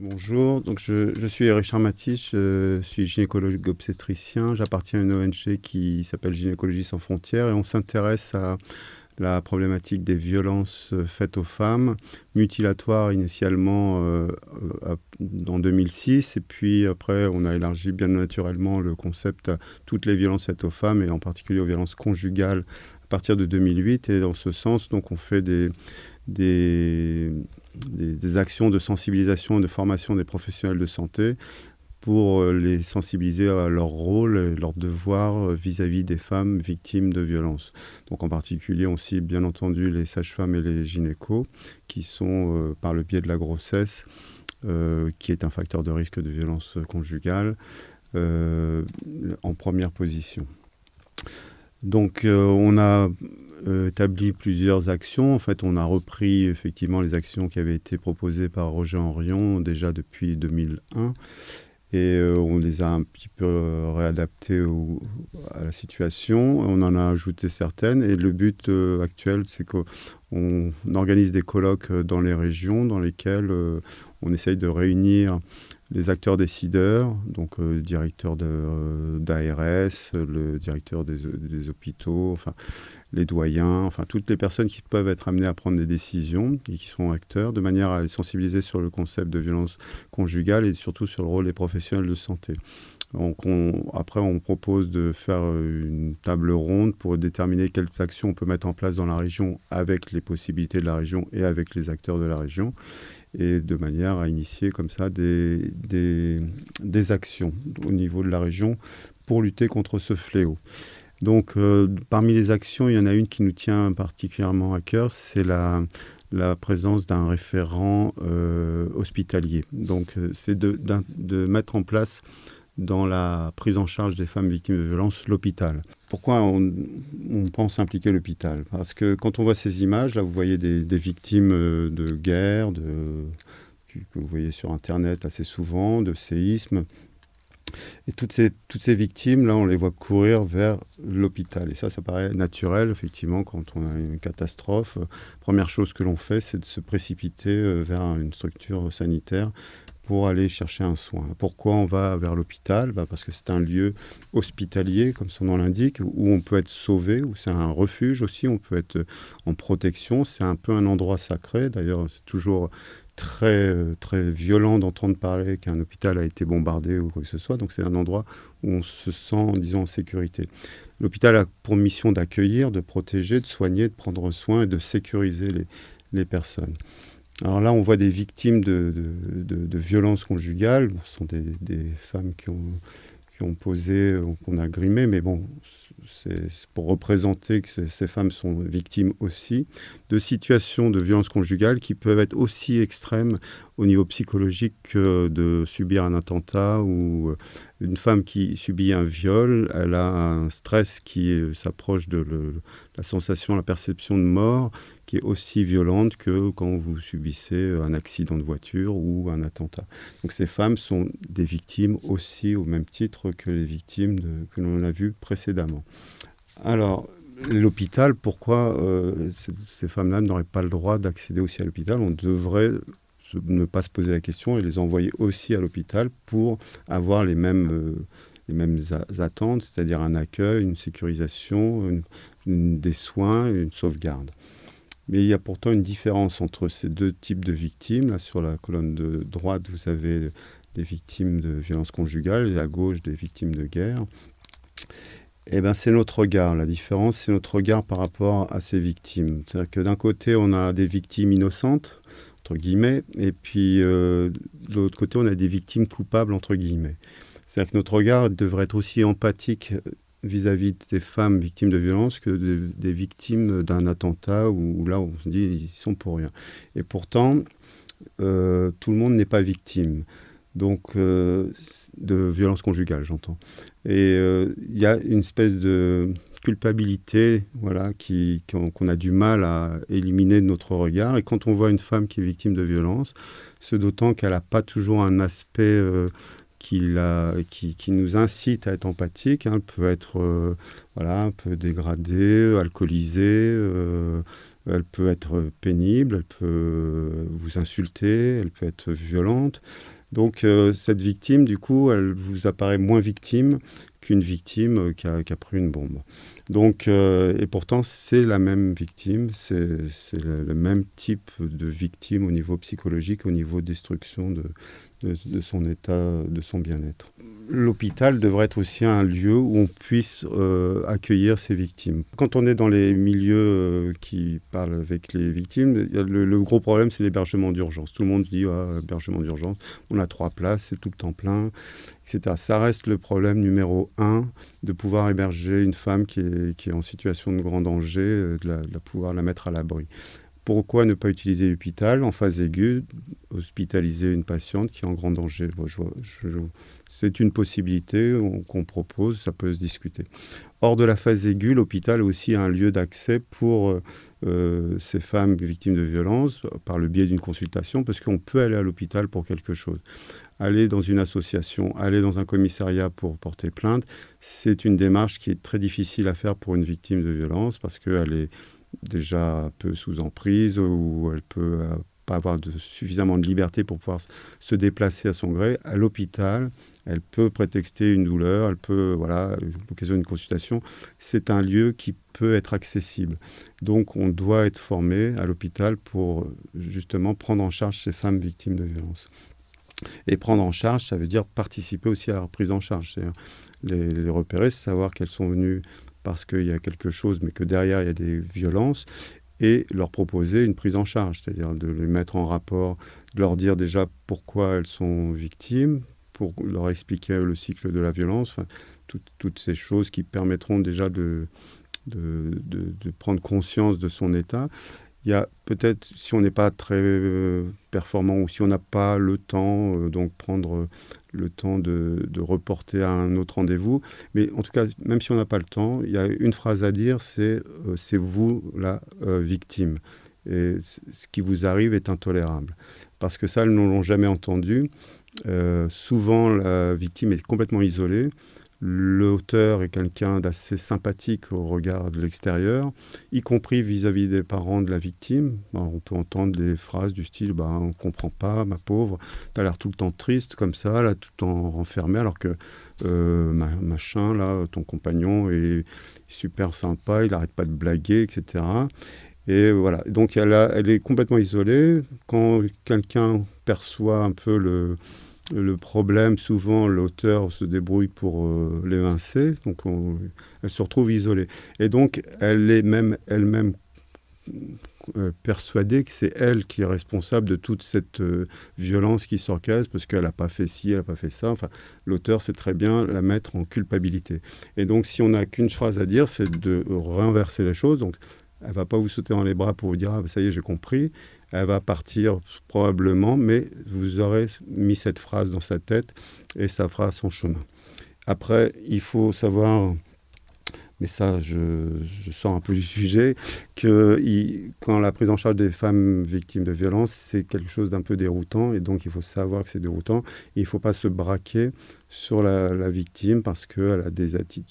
Bonjour, donc je suis Richard Matisse, je suis gynécologue obstétricien. J'appartiens à une ONG qui s'appelle Gynécologie sans frontières et on s'intéresse à la problématique des violences faites aux femmes, mutilatoires initialement en 2006 et puis après on a élargi bien naturellement le concept à toutes les violences faites aux femmes et en particulier aux violences conjugales à partir de 2008 et dans ce sens donc on fait des, des actions de sensibilisation et de formation des professionnels de santé pour les sensibiliser à leur rôle et leur devoir vis-à-vis des femmes victimes de violences. Donc en particulier, on cible bien entendu les sages-femmes et les gynécos qui sont, par le biais de la grossesse, qui est un facteur de risque de violence conjugale, en première position. Donc on a établi plusieurs actions. En fait, on a repris effectivement les actions qui avaient été proposées par Roger Henrion déjà depuis 2001 et on les a un petit peu réadaptées à la situation. On en a ajouté certaines et le but actuel, c'est qu'on organise des colloques dans les régions dans lesquelles on essaye de réunir les acteurs décideurs, donc le directeur d'ARS, le directeur des hôpitaux, enfin, les doyens, enfin toutes les personnes qui peuvent être amenées à prendre des décisions et qui sont acteurs, de manière à les sensibiliser sur le concept de violence conjugale et surtout sur le rôle des professionnels de santé. Donc après, on propose de faire une table ronde pour déterminer quelles actions on peut mettre en place dans la région avec les possibilités de la région et avec les acteurs de la région et de manière à initier comme ça des actions au niveau de la région pour lutter contre ce fléau. Donc, parmi les actions, il y en a une qui nous tient particulièrement à cœur, c'est la présence d'un référent hospitalier. Donc, c'est de mettre en place dans la prise en charge des femmes victimes de violences l'hôpital. Pourquoi on pense impliquer l'hôpital? Parce que quand on voit ces images, là vous voyez des victimes de guerre, que vous voyez sur Internet assez souvent, de séismes. Et toutes ces victimes, là, on les voit courir vers l'hôpital. Et ça paraît naturel, effectivement, quand on a une catastrophe. Première chose que l'on fait, c'est de se précipiter vers une structure sanitaire pour aller chercher un soin. Pourquoi on va vers l'hôpital? Parce que c'est un lieu hospitalier, comme son nom l'indique, où on peut être sauvé, où c'est un refuge aussi, on peut être en protection. C'est un peu un endroit sacré. D'ailleurs, c'est toujours très violent d'entendre parler qu'un hôpital a été bombardé ou quoi que ce soit. Donc c'est un endroit où on se sent, disons, en sécurité. L'hôpital a pour mission d'accueillir, de protéger, de soigner, de prendre soin et de sécuriser les personnes. Alors là, on voit des victimes de violences conjugales. Ce sont des femmes qui ont posé, qu'on a grimé, mais bon, c'est pour représenter que ces femmes sont victimes aussi de situations de violences conjugales qui peuvent être aussi extrêmes au niveau psychologique que de subir un attentat ou une femme qui subit un viol, elle a un stress qui s'approche de la sensation, la perception de mort qui est aussi violente que quand vous subissez un accident de voiture ou un attentat. Donc ces femmes sont des victimes aussi au même titre que les victimes que l'on a vues précédemment. Alors, l'hôpital, pourquoi ces femmes-là n'auraient pas le droit d'accéder aussi à l'hôpital? On devrait ne pas se poser la question et les envoyer aussi à l'hôpital pour avoir les mêmes attentes, c'est-à-dire un accueil, une sécurisation, des soins et une sauvegarde. Mais il y a pourtant une différence entre ces deux types de victimes. Là, sur la colonne de droite, vous avez des victimes de violences conjugales et à gauche, des victimes de guerre. Eh bien, c'est notre regard. La différence, c'est notre regard par rapport à ces victimes. C'est-à-dire que d'un côté, on a des victimes innocentes, entre guillemets, et puis de l'autre côté, on a des victimes coupables, entre guillemets. C'est-à-dire que notre regard devrait être aussi empathique vis-à-vis des femmes victimes de violences que des victimes d'un attentat où là, on se dit, ils sont pour rien. Et pourtant, tout le monde n'est pas victime. Donc, de violence conjugale, j'entends. Et il y a une espèce de culpabilité, voilà, qu'on a du mal à éliminer de notre regard. Et quand on voit une femme qui est victime de violence, c'est d'autant qu'elle n'a pas toujours un aspect qui nous incite à être empathique. Elle peut être voilà, un peu dégradée, alcoolisée, Elle peut être pénible, elle peut vous insulter, elle peut être violente. Donc cette victime, du coup, elle vous apparaît moins victime qu'une victime qui a pris une bombe. Donc, et pourtant, c'est la même victime, c'est le même type de victime au niveau psychologique, au niveau destruction de son état, de son bien-être. L'hôpital devrait être aussi un lieu où on puisse accueillir ces victimes. Quand on est dans les milieux qui parlent avec les victimes, le gros problème, c'est l'hébergement d'urgence. Tout le monde dit ah, hébergement d'urgence, on a 3 places, c'est tout le temps plein, etc. Ça reste le problème numéro 1, de pouvoir héberger une femme qui est en situation de grand danger, de pouvoir la mettre à l'abri. Pourquoi ne pas utiliser l'hôpital en phase aiguë, hospitaliser une patiente qui est en grand danger? C'est une possibilité qu'on propose, ça peut se discuter. Hors de la phase aiguë, l'hôpital est aussi un lieu d'accès pour ces femmes victimes de violences par le biais d'une consultation, parce qu'on peut aller à l'hôpital pour quelque chose. Aller dans une association, aller dans un commissariat pour porter plainte, c'est une démarche qui est très difficile à faire pour une victime de violence, parce qu'elle est déjà un peu sous emprise, ou elle peut pas avoir suffisamment de liberté pour pouvoir se déplacer à son gré. À l'hôpital, elle peut prétexter une douleur, elle peut, voilà, l'occasion d'une consultation. C'est un lieu qui peut être accessible. Donc, on doit être formé à l'hôpital pour justement prendre en charge ces femmes victimes de violences. Et prendre en charge, ça veut dire participer aussi à leur prise en charge. C'est-à-dire les repérer, savoir qu'elles sont venues parce qu'il y a quelque chose, mais que derrière, il y a des violences, et leur proposer une prise en charge, c'est-à-dire de les mettre en rapport, de leur dire déjà pourquoi elles sont victimes, pour leur expliquer le cycle de la violence, enfin, toutes ces choses qui permettront déjà de prendre conscience de son état. Il y a peut-être, si on n'est pas très performant, ou si on n'a pas le temps, donc prendre le temps de reporter à un autre rendez-vous. Mais en tout cas, même si on n'a pas le temps, il y a une phrase à dire, c'est vous la victime. Et ce qui vous arrive est intolérable. Parce que ça, elles ne l'ont jamais entendu. Souvent, la victime est complètement isolée. L'auteur est quelqu'un d'assez sympathique au regard de l'extérieur, y compris vis-à-vis des parents de la victime. On peut entendre des phrases du style on ne comprend pas, ma pauvre, tu as l'air tout le temps triste comme ça, là, tout le temps renfermé, alors que machin, là, ton compagnon est super sympa, il n'arrête pas de blaguer, etc. Et voilà, donc elle est complètement isolée. Quand quelqu'un perçoit un peu le problème, souvent l'auteur se débrouille pour l'évincer, donc elle se retrouve isolée. Et donc elle est même elle-même persuadée que c'est elle qui est responsable de toute cette violence qui s'orchestre, parce qu'elle n'a pas fait ci, elle n'a pas fait ça. Enfin, l'auteur sait très bien la mettre en culpabilité. Et donc si on n'a qu'une phrase à dire, c'est de renverser les choses. Donc elle ne va pas vous sauter dans les bras pour vous dire « Ah, ça y est, j'ai compris ». Elle va partir probablement, mais vous aurez mis cette phrase dans sa tête et ça fera son chemin. Après, il faut savoir, mais ça, je sors un peu du sujet, que quand la prise en charge des femmes victimes de violences, c'est quelque chose d'un peu déroutant, et donc il faut savoir que c'est déroutant. Et il ne faut pas se braquer sur la victime parce qu'elle a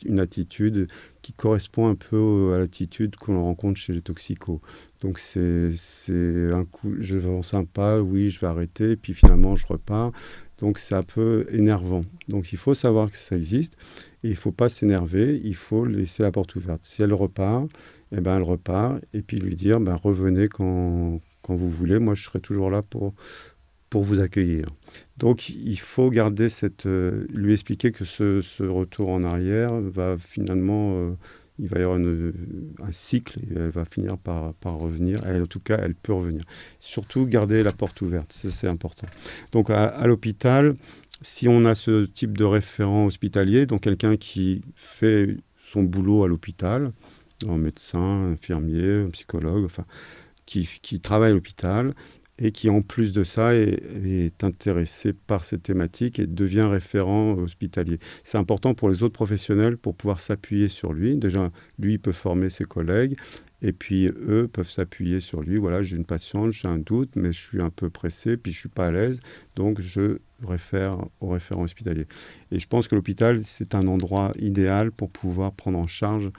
une attitude qui correspond un peu à l'attitude qu'on rencontre chez les toxicos. Donc c'est un coup, je vais en sympa, oui, je vais arrêter, puis finalement je repars. Donc c'est un peu énervant. Donc il faut savoir que ça existe, et il ne faut pas s'énerver, il faut laisser la porte ouverte. Si elle repart, eh ben elle repart, et puis lui dire revenez quand vous voulez, moi je serai toujours là pour vous accueillir. Donc il faut garder lui expliquer que ce retour en arrière va finalement, il va y avoir un cycle, et elle va finir par revenir. En tout cas, elle peut revenir. Surtout garder la porte ouverte, ça c'est important. Donc à l'hôpital, si on a ce type de référent hospitalier, donc quelqu'un qui fait son boulot à l'hôpital, un médecin, infirmier, un psychologue, enfin, qui travaille à l'hôpital, et qui, en plus de ça, est intéressé par cette thématique et devient référent hospitalier. C'est important pour les autres professionnels pour pouvoir s'appuyer sur lui. Déjà, lui peut former ses collègues, et puis eux peuvent s'appuyer sur lui. Voilà, j'ai une patiente, j'ai un doute, mais je suis un peu pressé, puis je suis pas à l'aise, donc je réfère au référent hospitalier. Et je pense que l'hôpital, c'est un endroit idéal pour pouvoir prendre en charge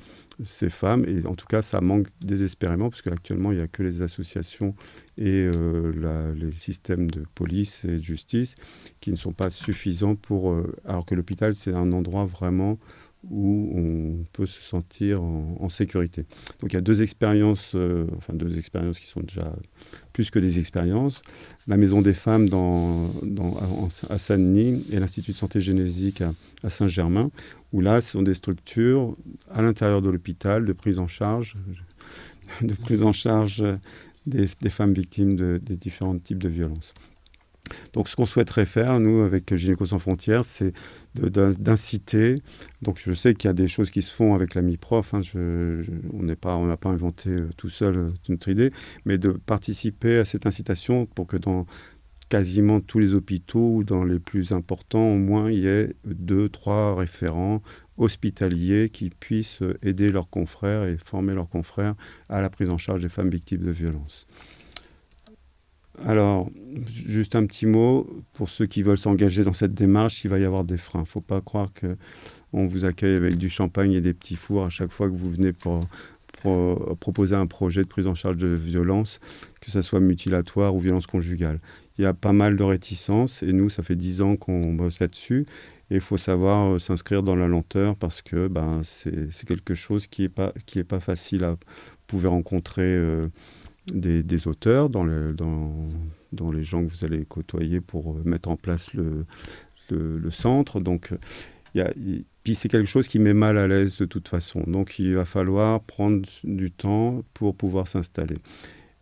ces femmes. Et en tout cas, ça manque désespérément, parce qu'actuellement, il n'y a que les associations et les systèmes de police et de justice qui ne sont pas suffisants pour... alors que l'hôpital, c'est un endroit vraiment où on peut se sentir en sécurité. Donc il y a deux expériences qui sont déjà plus que des expériences. La Maison des Femmes à Saint-Denis et l'Institut de santé génésique à Saint-Germain, où là, ce sont des structures à l'intérieur de l'hôpital de prise en charge, des femmes victimes des différents types de violences. Donc, ce qu'on souhaiterait faire, nous, avec Gynéco Sans Frontières, c'est d'inciter. Donc, je sais qu'il y a des choses qui se font avec la MIPROF. On n'a pas inventé tout seul notre idée, mais de participer à cette incitation pour que dans quasiment tous les hôpitaux, ou dans les plus importants, au moins, il y ait 2, 3 référents hospitaliers qui puissent aider leurs confrères et former leurs confrères à la prise en charge des femmes victimes de violences. Alors, juste un petit mot, pour ceux qui veulent s'engager dans cette démarche, il va y avoir des freins. Il ne faut pas croire qu'on vous accueille avec du champagne et des petits fours à chaque fois que vous venez pour proposer un projet de prise en charge de violence, que ce soit mutilatoire ou violence conjugale. Il y a pas mal de réticences et nous, ça fait 10 ans qu'on bosse là-dessus. Et il faut savoir s'inscrire dans la lenteur parce que c'est quelque chose qui est pas facile à... Vous pouvez rencontrer... des auteurs dans les gens que vous allez côtoyer pour mettre en place le centre. Donc, puis c'est quelque chose qui met mal à l'aise de toute façon. Donc, il va falloir prendre du temps pour pouvoir s'installer.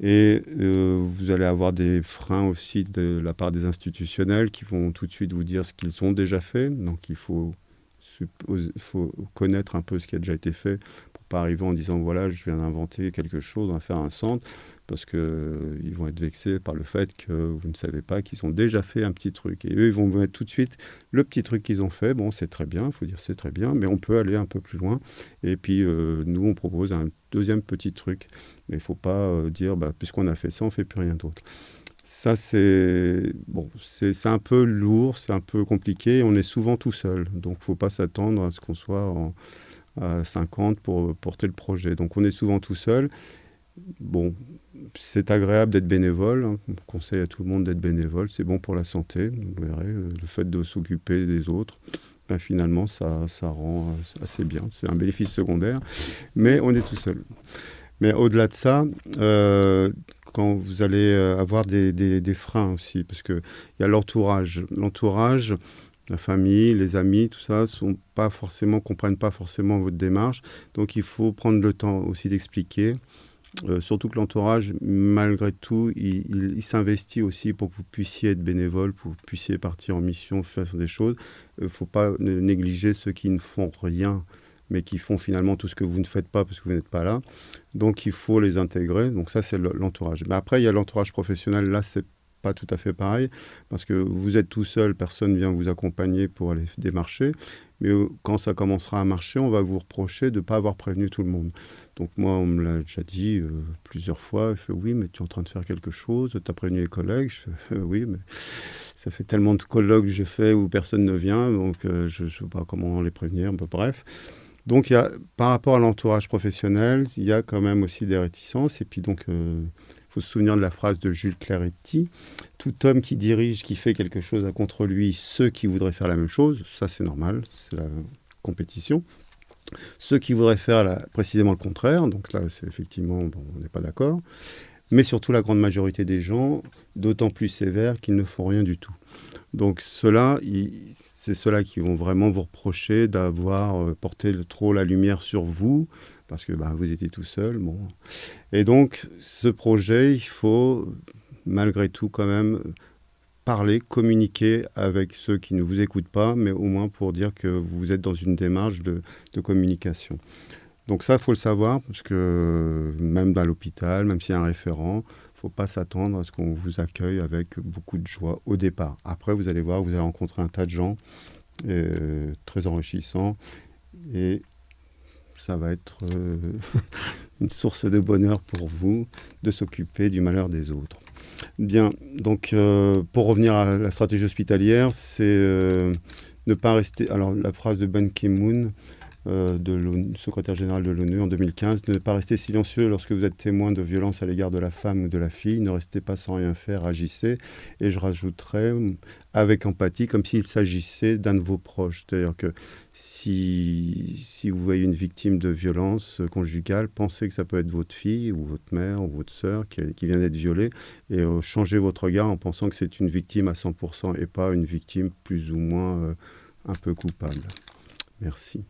Et vous allez avoir des freins aussi de la part des institutionnels qui vont tout de suite vous dire ce qu'ils ont déjà fait. Donc, il faut connaître un peu ce qui a déjà été fait pour pas arriver en disant voilà, je viens d'inventer quelque chose, on va faire un centre, parce qu'ils vont être vexés par le fait que vous ne savez pas qu'ils ont déjà fait un petit truc. Et eux, ils vont vous mettre tout de suite le petit truc qu'ils ont fait. Bon, c'est très bien, il faut dire c'est très bien, mais on peut aller un peu plus loin. Et puis, nous, on propose un deuxième petit truc. Mais il ne faut pas dire, puisqu'on a fait ça, on ne fait plus rien d'autre. Ça, c'est un peu lourd, c'est un peu compliqué. On est souvent tout seul. Donc, il ne faut pas s'attendre à ce qu'on soit à 50 pour porter le projet. Donc, on est souvent tout seul. Bon, c'est agréable d'être bénévole. On conseille à tout le monde d'être bénévole. C'est bon pour la santé. Vous verrez, le fait de s'occuper des autres, finalement, ça rend assez bien. C'est un bénéfice secondaire. Mais on est tout seul. Mais au-delà de ça, quand vous allez avoir des freins aussi, parce qu'il y a l'entourage. L'entourage, la famille, les amis, tout ça, comprennent pas forcément votre démarche. Donc il faut prendre le temps aussi d'expliquer. Surtout que l'entourage, malgré tout, il s'investit aussi pour que vous puissiez être bénévole, pour que vous puissiez partir en mission, faire des choses. Il ne faut pas négliger ceux qui ne font rien, mais qui font finalement tout ce que vous ne faites pas parce que vous n'êtes pas là. Donc, il faut les intégrer. Donc, ça, c'est l'entourage. Mais après, il y a l'entourage professionnel. Là, c'est pas tout à fait pareil parce que vous êtes tout seul, personne vient vous accompagner pour aller démarcher. Mais quand ça commencera à marcher, on va vous reprocher de ne pas avoir prévenu tout le monde. Donc moi, on me l'a déjà dit plusieurs fois. Il fait oui, mais tu es en train de faire quelque chose, tu as prévenu les collègues. Je fais oui, mais ça fait tellement de colloques que j'ai fait où personne ne vient, donc je ne sais pas comment les prévenir. Bref. Donc, par rapport à l'entourage professionnel, il y a quand même aussi des réticences. Et puis, donc, faut se souvenir de la phrase de Jules Cléretti. Tout homme qui dirige, qui fait quelque chose a contre lui ceux qui voudraient faire la même chose. Ça, c'est normal, c'est la compétition. Ceux qui voudraient faire précisément le contraire, donc là, c'est effectivement, on n'est pas d'accord. Mais surtout, la grande majorité des gens, d'autant plus sévères qu'ils ne font rien du tout. Donc, c'est ceux-là qui vont vraiment vous reprocher d'avoir porté trop la lumière sur vous, parce que vous étiez tout seul. Bon. Et donc, ce projet, il faut malgré tout quand même parler, communiquer avec ceux qui ne vous écoutent pas, mais au moins pour dire que vous êtes dans une démarche de communication. Donc ça, il faut le savoir, parce que même dans l'hôpital, même s'il y a un référent, il ne faut pas s'attendre à ce qu'on vous accueille avec beaucoup de joie au départ. Après, vous allez voir, vous allez rencontrer un tas de gens très enrichissants et ça va être une source de bonheur pour vous de s'occuper du malheur des autres. Bien, donc pour revenir à la stratégie hospitalière, c'est ne pas rester... Alors la phrase de Ban Ki-moon, secrétaire général de l'ONU en 2015. Ne pas rester silencieux lorsque vous êtes témoin de violences à l'égard de la femme ou de la fille. Ne restez pas sans rien faire, agissez. Et je rajouterais, avec empathie, comme s'il s'agissait d'un de vos proches. C'est-à-dire que si vous voyez une victime de violence conjugale, pensez que ça peut être votre fille ou votre mère ou votre sœur qui vient d'être violée, et changez votre regard en pensant que c'est une victime à 100% et pas une victime plus ou moins un peu coupable. Merci.